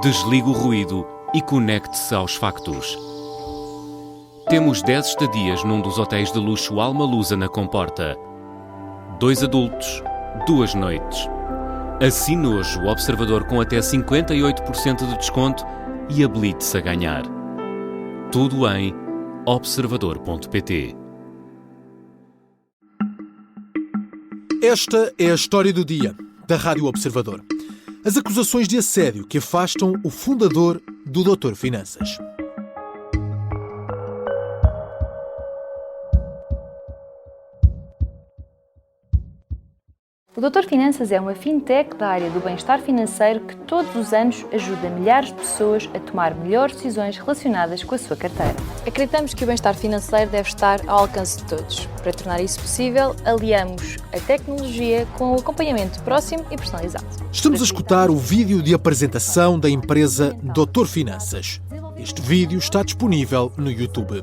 Desligue o ruído e conecte-se aos factos. Temos 10 estadias num dos hotéis de luxo Alma Lusa na Comporta. 2 adultos, 2 noites. Assine hoje o Observador com até 58% de desconto e habilite-se a ganhar. Tudo em observador.pt. Esta é a história do dia da Rádio Observador. As acusações de assédio que afastam o fundador do Doutor Finanças. O Doutor Finanças é uma fintech da área do bem-estar financeiro que todos os anos ajuda milhares de pessoas a tomar melhores decisões relacionadas com a sua carteira. Acreditamos que o bem-estar financeiro deve estar ao alcance de todos. Para tornar isso possível, aliamos a tecnologia com o acompanhamento próximo e personalizado. Estamos a escutar o vídeo de apresentação da empresa Doutor Finanças. Este vídeo está disponível no YouTube.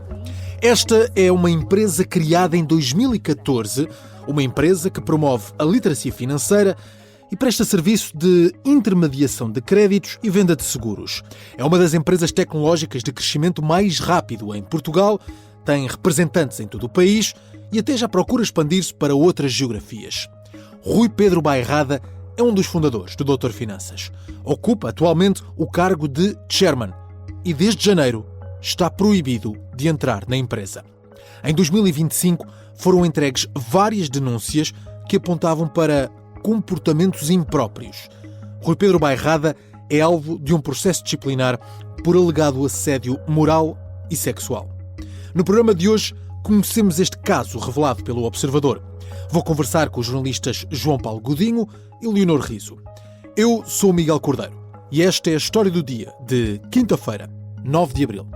Esta é uma empresa criada em 2014, uma empresa que promove a literacia financeira e presta serviço de intermediação de créditos e venda de seguros. É uma das empresas tecnológicas de crescimento mais rápido em Portugal, tem representantes em todo o país e até já procura expandir-se para outras geografias. Rui Pedro Bairrada é um dos fundadores do Doutor Finanças. Ocupa atualmente o cargo de Chairman e desde janeiro está proibido de entrar na empresa. Em 2025 foram entregues várias denúncias que apontavam para comportamentos impróprios. Rui Pedro Bairrada é alvo de um processo disciplinar por alegado assédio moral e sexual. No programa de hoje conhecemos este caso revelado pelo Observador. Vou conversar com os jornalistas João Paulo Godinho e Leonor Riso. Eu sou o Miguel Cordeiro e esta é a história do dia de quinta-feira, 9 de abril.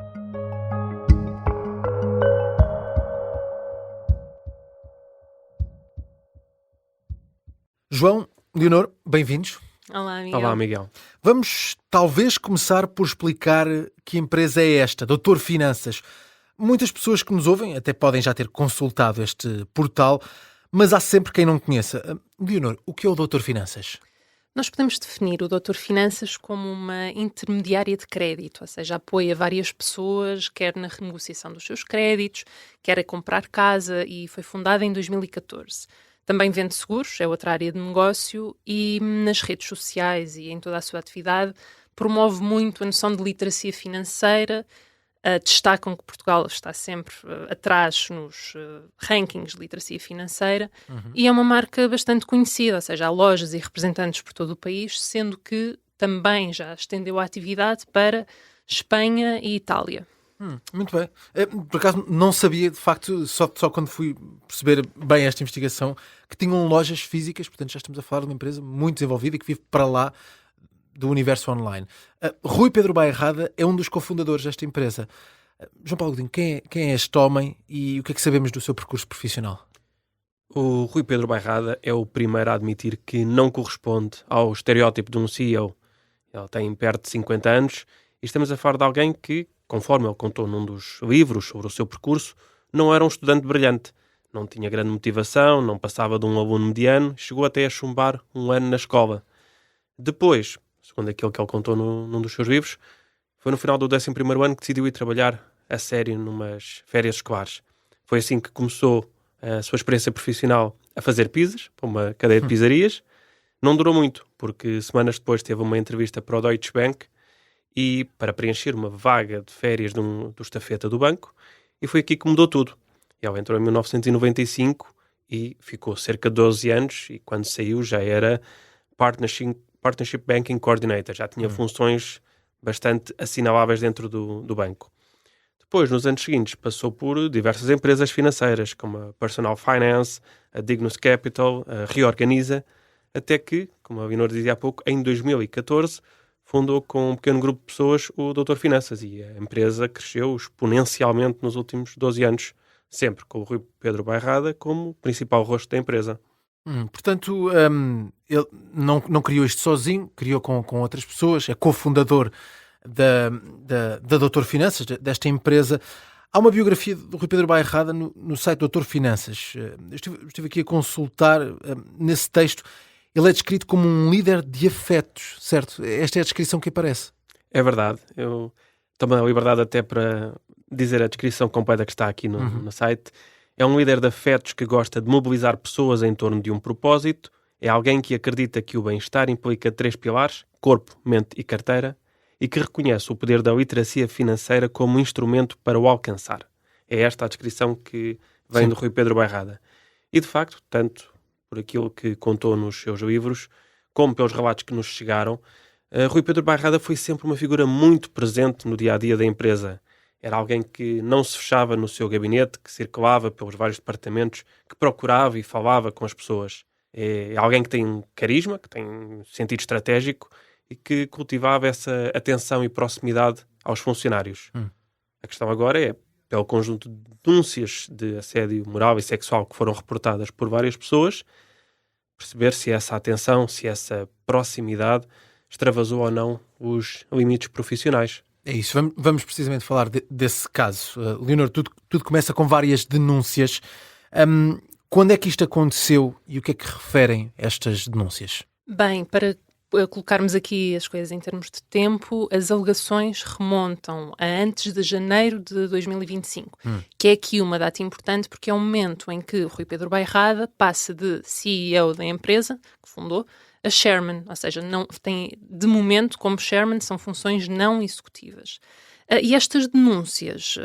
João, Leonor, bem-vindos. Olá, Miguel. Olá, Miguel. Vamos talvez começar por explicar que empresa é esta, Doutor Finanças. Muitas pessoas que nos ouvem até podem já ter consultado este portal, mas há sempre quem não conheça. Leonor, o que é o Doutor Finanças? Nós podemos definir o Doutor Finanças como uma intermediária de crédito, ou seja, apoia várias pessoas, quer na renegociação dos seus créditos, quer a comprar casa, e foi fundada em 2014. Também vende seguros, é outra área de negócio, e nas redes sociais e em toda a sua atividade promove muito a noção de literacia financeira. Destacam que Portugal está sempre atrás nos rankings de literacia financeira e é uma marca bastante conhecida, ou seja, há lojas e representantes por todo o país, sendo que também já estendeu a atividade para Espanha e Itália. Muito bem. Por acaso não sabia, de facto, só quando fui perceber bem esta investigação, que tinham lojas físicas, portanto já estamos a falar de uma empresa muito desenvolvida e que vive para lá do universo online. Rui Pedro Bairrada é um dos cofundadores desta empresa. João Paulo Godinho, quem é este homem e o que é que sabemos do seu percurso profissional? O Rui Pedro Bairrada é o primeiro a admitir que não corresponde ao estereótipo de um CEO. Ele tem perto de 50 anos e estamos a falar de alguém que, conforme ele contou num dos livros sobre o seu percurso, não era um estudante brilhante. Não tinha grande motivação, não passava de um aluno mediano, chegou até a chumbar um ano na escola. Depois, segundo aquilo que ele contou num dos seus livros, foi no final do 11º ano que decidiu ir trabalhar a sério numas férias escolares. Foi assim que começou a sua experiência profissional a fazer pizzas, para uma cadeia de pizzarias. Não durou muito, porque semanas depois teve uma entrevista para o Deutsche Bank e para preencher uma vaga de férias do estafeta do banco, e foi aqui que mudou tudo. Ele entrou em 1995 e ficou cerca de 12 anos, e quando saiu já era Partnership Banking Coordinator, já tinha funções bastante assinaláveis dentro do banco. Depois, nos anos seguintes, passou por diversas empresas financeiras, como a Personal Finance, a Dignus Capital, a Reorganiza, até que, como a Leonor dizia há pouco, em 2014, fundou com um pequeno grupo de pessoas o Doutor Finanças, e a empresa cresceu exponencialmente nos últimos 12 anos, sempre com o Rui Pedro Bairrada como principal rosto da empresa. Portanto, ele não criou isto sozinho, criou com outras pessoas, é cofundador da Doutor Finanças, desta empresa. Há uma biografia do Rui Pedro Bairrada no site Doutor Finanças. Estive aqui a consultar nesse texto. Ele é descrito como um líder de afetos, certo? Esta é a descrição que aparece. É verdade. Eu tomei a liberdade até para dizer a descrição completa que está aqui no site. É um líder de afetos que gosta de mobilizar pessoas em torno de um propósito. É alguém que acredita que o bem-estar implica 3 pilares, corpo, mente e carteira, e que reconhece o poder da literacia financeira como instrumento para o alcançar. É esta a descrição que vem do Rui Pedro Bairrada. E, de facto, tanto por aquilo que contou nos seus livros, como pelos relatos que nos chegaram, Rui Pedro Bairrada foi sempre uma figura muito presente no dia-a-dia da empresa. Era alguém que não se fechava no seu gabinete, que circulava pelos vários departamentos, que procurava e falava com as pessoas. É alguém que tem carisma, que tem sentido estratégico e que cultivava essa atenção e proximidade aos funcionários. A questão agora é, pelo conjunto de denúncias de assédio moral e sexual que foram reportadas por várias pessoas, perceber se essa atenção, se essa proximidade extravasou ou não os limites profissionais. É isso, vamos precisamente falar desse caso. Leonor, tudo começa com várias denúncias. Quando é que isto aconteceu e o que é que referem estas denúncias? Bem, para colocarmos aqui as coisas em termos de tempo, as alegações remontam a antes de janeiro de 2025, que é aqui uma data importante porque é o momento em que Rui Pedro Bairrada passa de CEO da empresa, que fundou, a chairman, ou seja, não tem, de momento, como chairman, são funções não executivas. E estas denúncias,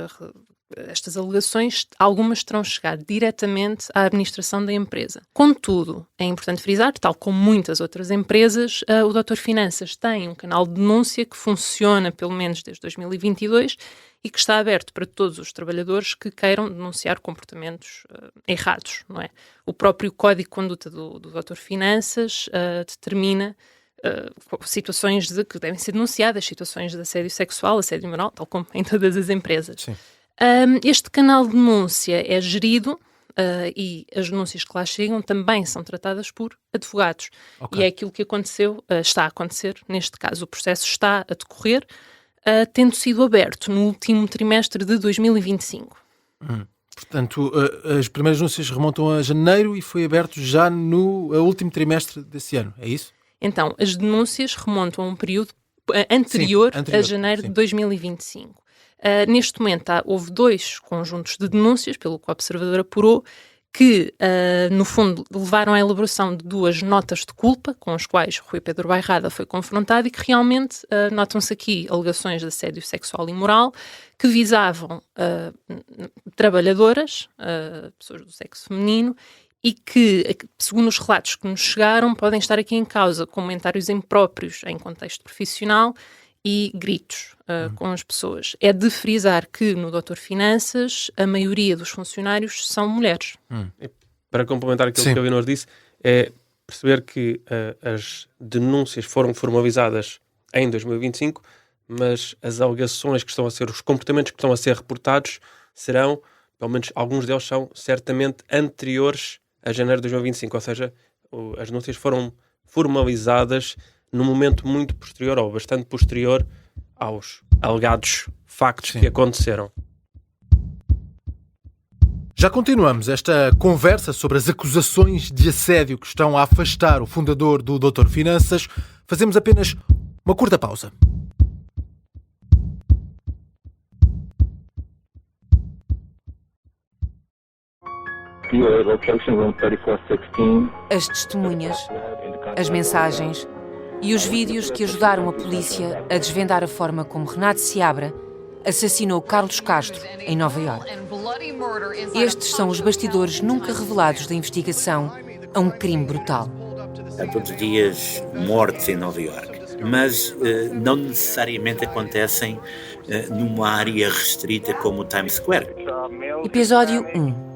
estas alegações, algumas terão chegado diretamente à administração da empresa. Contudo, é importante frisar, tal como muitas outras empresas, o Dr. Finanças tem um canal de denúncia que funciona pelo menos desde 2022 e que está aberto para todos os trabalhadores que queiram denunciar comportamentos errados, não é? O próprio Código de Conduta do Dr. Finanças determina situações que devem ser denunciadas, situações de assédio sexual, assédio moral, tal como em todas as empresas. Sim. Este canal de denúncia é gerido e as denúncias que lá chegam também são tratadas por advogados. Okay. E é aquilo que aconteceu, está a acontecer neste caso. O processo está a decorrer, tendo sido aberto no último trimestre de 2025. Portanto, as primeiras denúncias remontam a janeiro e foi aberto já no último trimestre desse ano, é isso? Então, as denúncias remontam a um período anterior a janeiro de 2025. Neste momento houve 2 conjuntos de denúncias, pelo que o Observador apurou, que, no fundo, levaram à elaboração de 2 notas de culpa, com as quais Rui Pedro Bairrada foi confrontado e que realmente notam-se aqui alegações de assédio sexual e moral que visavam trabalhadoras, pessoas do sexo feminino, e que, segundo os relatos que nos chegaram, podem estar aqui em causa comentários impróprios em contexto profissional e gritos com as pessoas. É de frisar que no Dr. Finanças a maioria dos funcionários são mulheres. Para complementar aquilo que a Leonor disse, é perceber que as denúncias foram formalizadas em 2025, mas as alegações que estão a ser, os comportamentos que estão a ser reportados serão, pelo menos alguns deles são certamente anteriores a janeiro de 2025, ou seja, as denúncias foram formalizadas num momento muito posterior, ou bastante posterior, aos alegados factos que aconteceram. Já continuamos esta conversa sobre as acusações de assédio que estão a afastar o fundador do Dr. Finanças. Fazemos apenas uma curta pausa. As testemunhas, as mensagens e os vídeos que ajudaram a polícia a desvendar a forma como Renato Seabra assassinou Carlos Castro em Nova Iorque. Estes são os bastidores nunca revelados da investigação a um crime brutal. Há todos os dias mortes em Nova Iorque, mas não necessariamente acontecem numa área restrita como o Times Square. Episódio 1.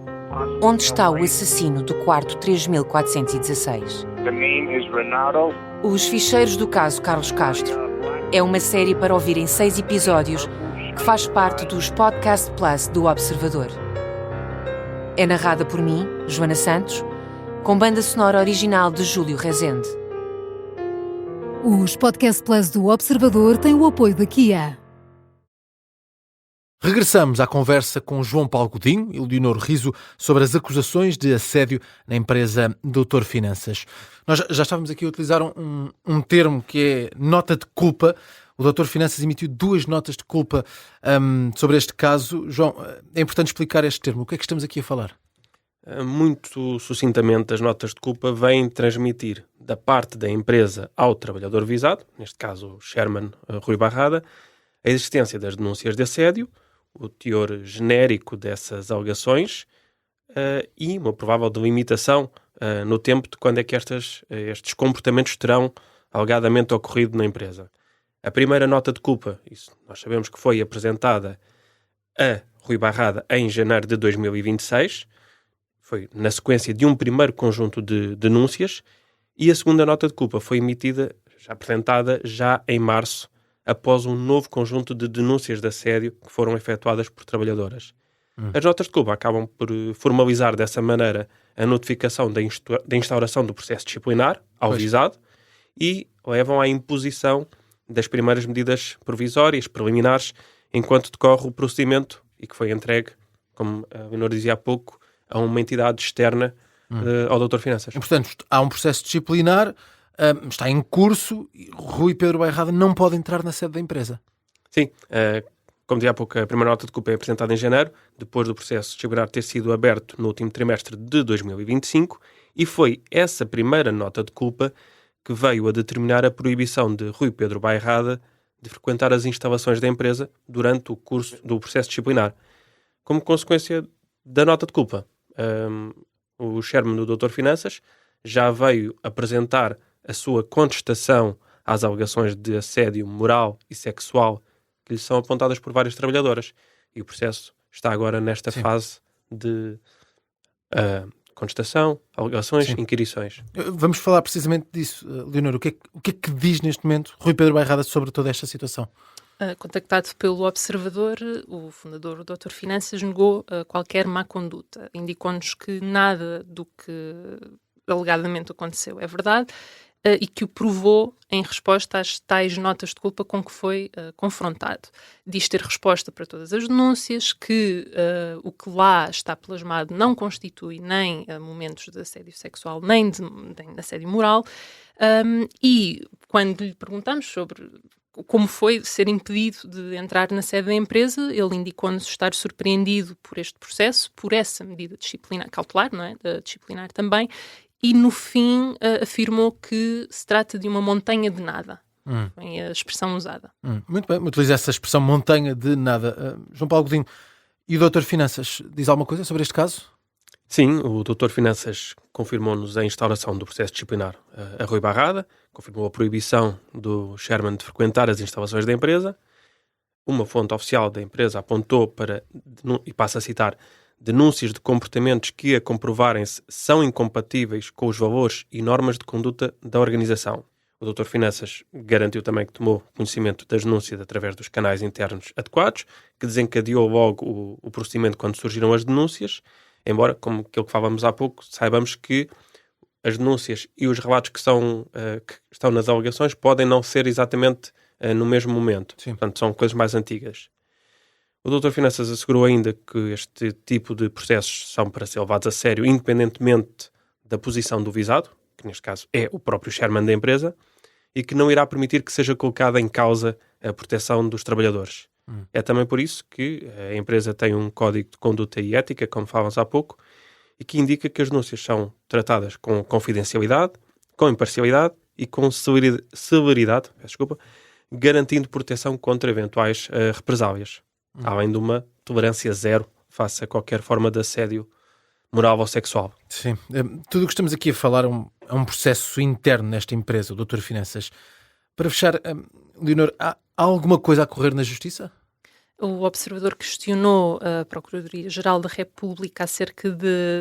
Onde está o assassino do quarto 3416? Os ficheiros do caso Carlos Castro. É uma série para ouvir em 6 episódios que faz parte dos Podcast Plus do Observador. É narrada por mim, Joana Santos, com banda sonora original de Júlio Rezende. Os Podcast Plus do Observador têm o apoio da Kia. Regressamos à conversa com João Paulo Godinho e Leonor Riso sobre as acusações de assédio na empresa Dr. Finanças. Nós já estávamos aqui a utilizar um termo que é nota de culpa. O Doutor Finanças emitiu 2 notas de culpa sobre este caso. João, é importante explicar este termo. O que é que estamos aqui a falar? Muito sucintamente, as notas de culpa vêm transmitir da parte da empresa ao trabalhador visado, neste caso o Sherman Rui Barrada, a existência das denúncias de assédio, o teor genérico dessas alegações e uma provável delimitação no tempo de quando é que estes comportamentos terão alegadamente ocorrido na empresa. A primeira nota de culpa, isso nós sabemos que foi apresentada a Rui Barrada em janeiro de 2026, foi na sequência de um primeiro conjunto de denúncias, e a segunda nota de culpa foi apresentada já em março, após um novo conjunto de denúncias de assédio que foram efetuadas por trabalhadoras. As notas de culpa acabam por formalizar dessa maneira a notificação da instauração do processo disciplinar ao visado e levam à imposição das primeiras medidas provisórias, preliminares, enquanto decorre o procedimento e que foi entregue, como a Leonor dizia há pouco, a uma entidade externa ao Doutor Finanças. E, portanto, há um processo disciplinar, está em curso, e Rui Pedro Bairrada não pode entrar na sede da empresa. Sim, como dizia há pouco, a primeira nota de culpa é apresentada em janeiro, depois do processo disciplinar ter sido aberto no último trimestre de 2025, e foi essa primeira nota de culpa que veio a determinar a proibição de Rui Pedro Bairrada de frequentar as instalações da empresa durante o curso do processo disciplinar. Como consequência da nota de culpa, o Sherman do Doutor Finanças já veio apresentar a sua contestação às alegações de assédio moral e sexual que lhe são apontadas por várias trabalhadoras. E o processo está agora nesta fase de contestação, alegações, inquirições. Vamos falar precisamente disso, Leonor. O que é que diz neste momento Rui Pedro Bairrada sobre toda esta situação? Contactado pelo Observador, o fundador do Doutor Finanças negou qualquer má conduta. Indicou-nos que nada do que alegadamente aconteceu é verdade e que o provou em resposta às tais notas de culpa com que foi confrontado. Diz ter resposta para todas as denúncias, que o que lá está plasmado não constitui nem momentos de assédio sexual, nem de assédio moral, e quando lhe perguntamos sobre como foi ser impedido de entrar na sede da empresa, ele indicou-nos estar surpreendido por este processo, por essa medida disciplinar, cautelar, não é? Disciplinar também, e no fim afirmou que se trata de uma montanha de nada. Foi a expressão usada. Muito bem, utiliza essa expressão montanha de nada. João Paulo Godinho, e o Doutor Finanças diz alguma coisa sobre este caso? Sim, o Doutor Finanças confirmou-nos a instauração do processo disciplinar a Rui Barrada, confirmou a proibição do Sherman de frequentar as instalações da empresa. Uma fonte oficial da empresa apontou para, e passo a citar, denúncias de comportamentos que, a comprovarem-se, são incompatíveis com os valores e normas de conduta da organização. O Doutor Finanças garantiu também que tomou conhecimento das denúncias através dos canais internos adequados, que desencadeou logo o procedimento quando surgiram as denúncias, embora, como aquilo que falávamos há pouco, saibamos que as denúncias e os relatos que estão nas alegações podem não ser exatamente no mesmo momento. Sim. Portanto, são coisas mais antigas. O Doutor Finanças assegurou ainda que este tipo de processos são para ser levados a sério, independentemente da posição do visado, que neste caso é o próprio Sherman da empresa, e que não irá permitir que seja colocada em causa a proteção dos trabalhadores. É também por isso que a empresa tem um código de conduta e ética, como falávamos há pouco, e que indica que as denúncias são tratadas com confidencialidade, com imparcialidade e com celeridade, garantindo proteção contra eventuais represálias, além de uma tolerância zero face a qualquer forma de assédio moral ou sexual. Sim. Tudo o que estamos aqui a falar é um processo interno nesta empresa, o Doutor Finanças. Para fechar, Leonor, há alguma coisa a correr na Justiça? O Observador questionou a Procuradoria-Geral da República acerca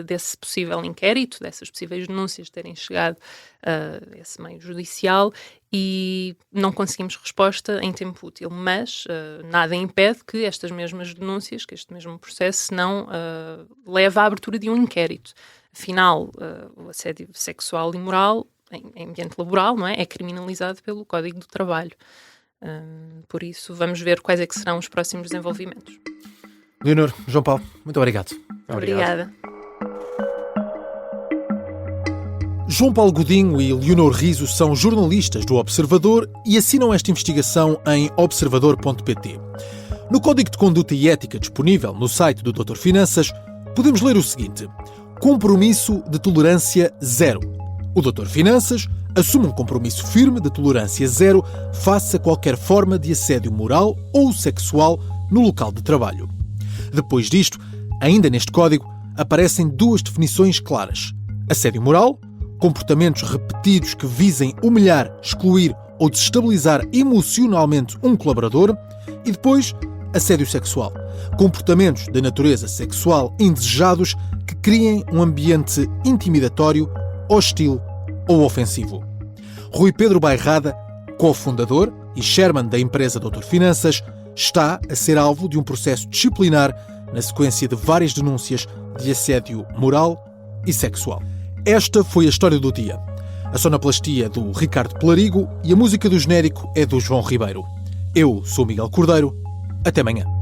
desse possível inquérito, dessas possíveis denúncias terem chegado a esse meio judicial, e não conseguimos resposta em tempo útil, mas nada impede que estas mesmas denúncias, que este mesmo processo não leve à abertura de um inquérito. Afinal, o assédio sexual e moral em ambiente laboral, não é? É criminalizado pelo Código do Trabalho. Por isso, vamos ver quais é que serão os próximos desenvolvimentos. Leonor, João Paulo, muito obrigado. Obrigada. João Paulo Godinho e Leonor Riso são jornalistas do Observador e assinam esta investigação em observador.pt. No Código de Conduta e Ética disponível no site do Dr. Finanças, podemos ler o seguinte: compromisso de tolerância zero. O Dr. Finanças assume um compromisso firme de tolerância zero face a qualquer forma de assédio moral ou sexual no local de trabalho. Depois disto, ainda neste código, aparecem duas definições claras: assédio moral, comportamentos repetidos que visem humilhar, excluir ou desestabilizar emocionalmente um colaborador, e depois assédio sexual, comportamentos de natureza sexual indesejados que criem um ambiente intimidatório, hostil ou ofensivo. Rui Pedro Bairrada, cofundador e chairman da empresa Dr. Finanças, está a ser alvo de um processo disciplinar na sequência de várias denúncias de assédio moral e sexual. Esta foi a história do dia. A sonoplastia do Ricardo Pelarigo e a música do genérico é do João Ribeiro. Eu sou Miguel Cordeiro. Até amanhã.